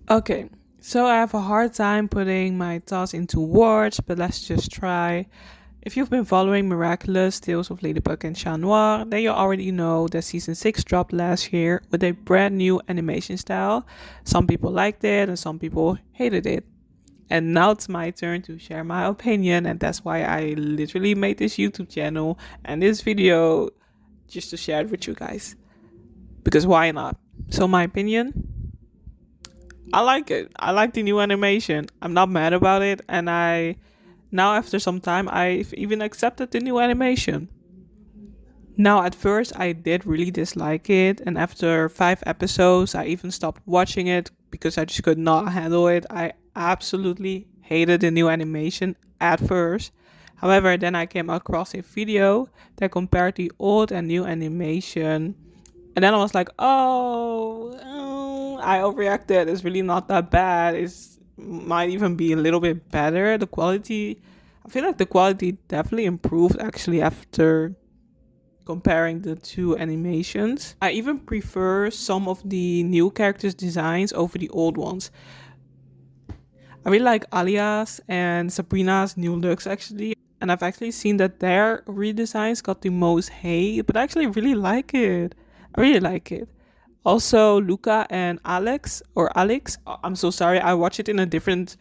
Okay, so I have a hard time putting my thoughts into words, but let's just try. If you've been following Miraculous Tales of Ladybug and Chat Noir, then you already know that season 6 dropped last year with a brand new animation style. Some people liked it and some people hated it. And now it's my turn to share my opinion, and that's why I literally made this YouTube channel and this video just to share it with you guys. Because why not? So, my opinion, I like it. I like the new animation. I'm not mad about it, and I now after some time I've even accepted the new animation. Now at first I did really dislike it, and after 5 episodes I even stopped watching it because I just could not handle it. I absolutely hated the new animation at first. However, then I came across a video that compared the old and new animation, and then I was like, I overreacted. It's really not that bad. It's might even be a little bit better. The quality, I feel like the quality definitely improved actually after comparing the two animations. I even prefer some of the new characters' designs over the old ones. I really like Alia's and Sabrina's new looks actually. And I've actually seen that their redesigns got the most hate, but I actually really like it. I really like it. Also, Luca and Alex, I'm so sorry, I watch it in a different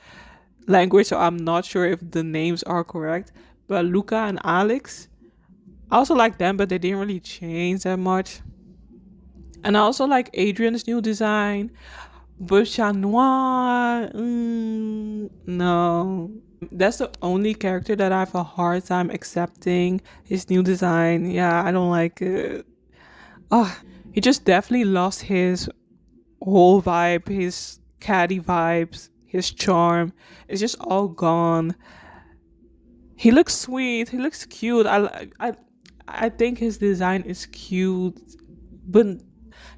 language, so I'm not sure if the names are correct. But Luca and Alex, I also like them, but they didn't really change that much. And I also like Adrian's new design. But Chat Noir, no. That's the only character that I have a hard time accepting his new design. Yeah, I don't like it. Oh, he just definitely lost his whole vibe, his catty vibes, his charm. It's just all gone. He looks sweet. He looks cute. I think his design is cute, but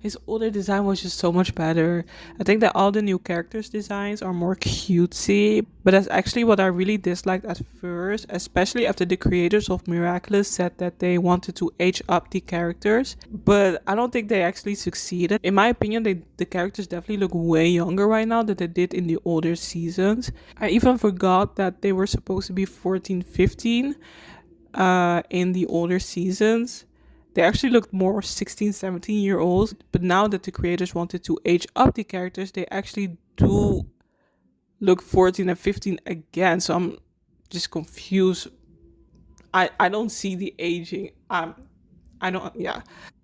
his older design was just so much better. I think that all the new characters' designs are more cutesy, but that's actually what I really disliked at first, especially after the creators of Miraculous said that they wanted to age up the characters. But I don't think they actually succeeded. In my opinion, the characters definitely look way younger right now than they did in the older seasons. I even forgot that they were supposed to be 14, 15 in the older seasons. They actually looked more 16, 17-year olds, but now that the creators wanted to age up the characters, they actually do look 14 and 15 again. So I'm just confused. I don't see the aging. I don't, yeah.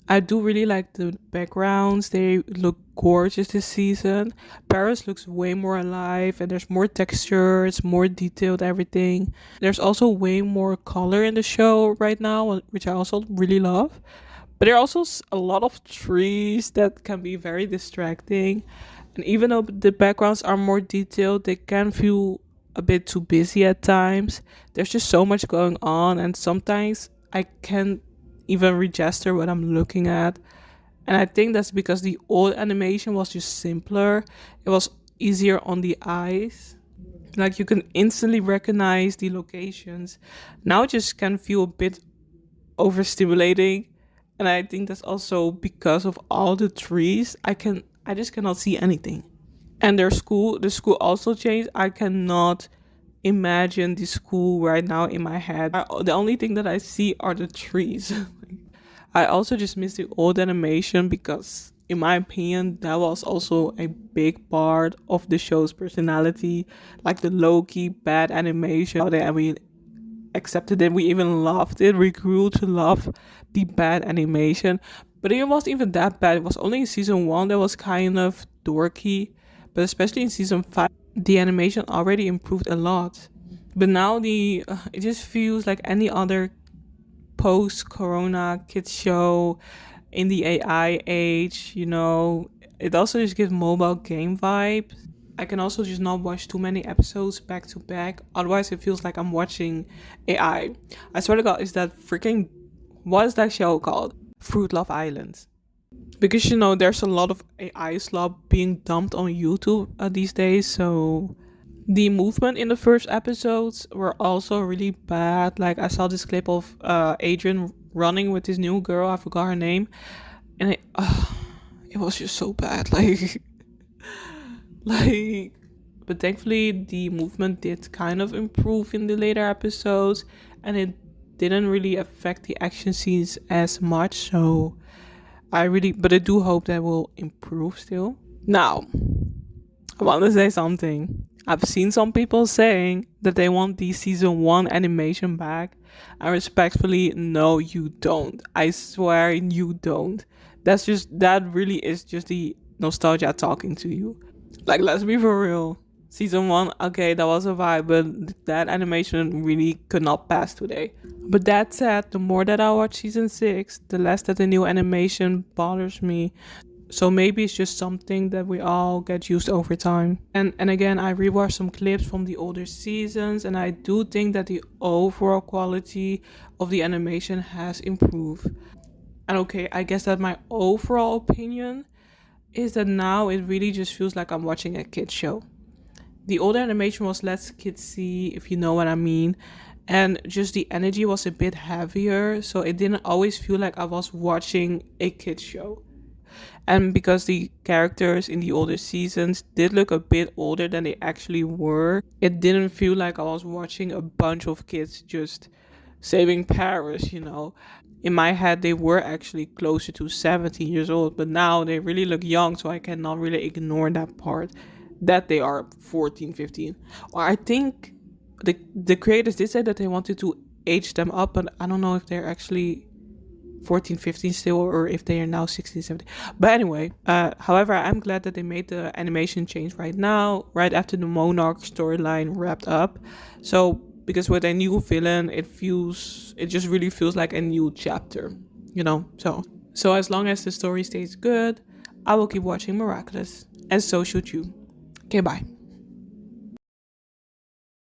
I do really like the backgrounds. They look gorgeous this season. Paris looks way more alive and there's more texture, it's more detailed, everything. There's also way more color in the show right now, which I also really love. But there are also a lot of trees that can be very distracting. And even though the backgrounds are more detailed, they can feel a bit too busy at times. There's just so much going on, and sometimes I can't even register what I'm looking at. And I think that's because the old animation was just simpler. It was easier on the eyes. Like you can instantly recognize the locations. Now it just can feel a bit overstimulating. And I think that's also because of all the trees. I just cannot see anything. And the school also changed. I cannot imagine the school right now in my head. The only thing that I see are the trees. I also just miss the old animation because, in my opinion, that was also a big part of the show's personality. Like the low key bad animation, and we accepted it. We even loved it. We grew to love the bad animation, but it wasn't even that bad. It was only in season 1 that was kind of dorky, but especially in season 5, the animation already improved a lot. But now it just feels like any other post-corona kids show in the AI age. It also just gives mobile game vibes. I can also just not watch too many episodes back to back. Otherwise, it feels like I'm watching AI. I swear to God, is that freaking, what is that show called? Fruit Love Island. Because there's a lot of AI slop being dumped on YouTube these days. So the movement in the first episodes were also really bad. Like I saw this clip of Adrian running with this new girl. I forgot her name, and it was just so bad. Like Like, but thankfully the movement did kind of improve in the later episodes, and it didn't really affect the action scenes as much. So but I do hope that will improve still. Now, I want to say something. I've seen some people saying that they want the season one animation back. I respectfully, no, you don't. I swear you don't. That really is just the nostalgia talking to you. Like, let's be for real. Season one, okay, that was a vibe, but that animation really could not pass today. But that said, the more that I watch season six, the less that the new animation bothers me. So maybe it's just something that we all get used over time. And again, I rewatched some clips from the older seasons, and I do think that the overall quality of the animation has improved. And okay, I guess that my overall opinion is that now it really just feels like I'm watching a kid show. The older animation was less kidsy, if you know what I mean, and just the energy was a bit heavier, so it didn't always feel like I was watching a kid show. And because the characters in the older seasons did look a bit older than they actually were, it didn't feel like I was watching a bunch of kids just saving Paris. In my head, they were actually closer to 17 years old, but now they really look young, so I cannot really ignore that part that they are 14, 15. Or I think the creators did say that they wanted to age them up, but I don't know if they're actually 14, 15 still, or if they are now 16, 17. But anyway, however, I'm glad that they made the animation change right now, right after the Monarch storyline wrapped up. So because with a new villain, it just really feels like a new chapter. So as long as the story stays good, I will keep watching Miraculous, and so should you. Okay, bye.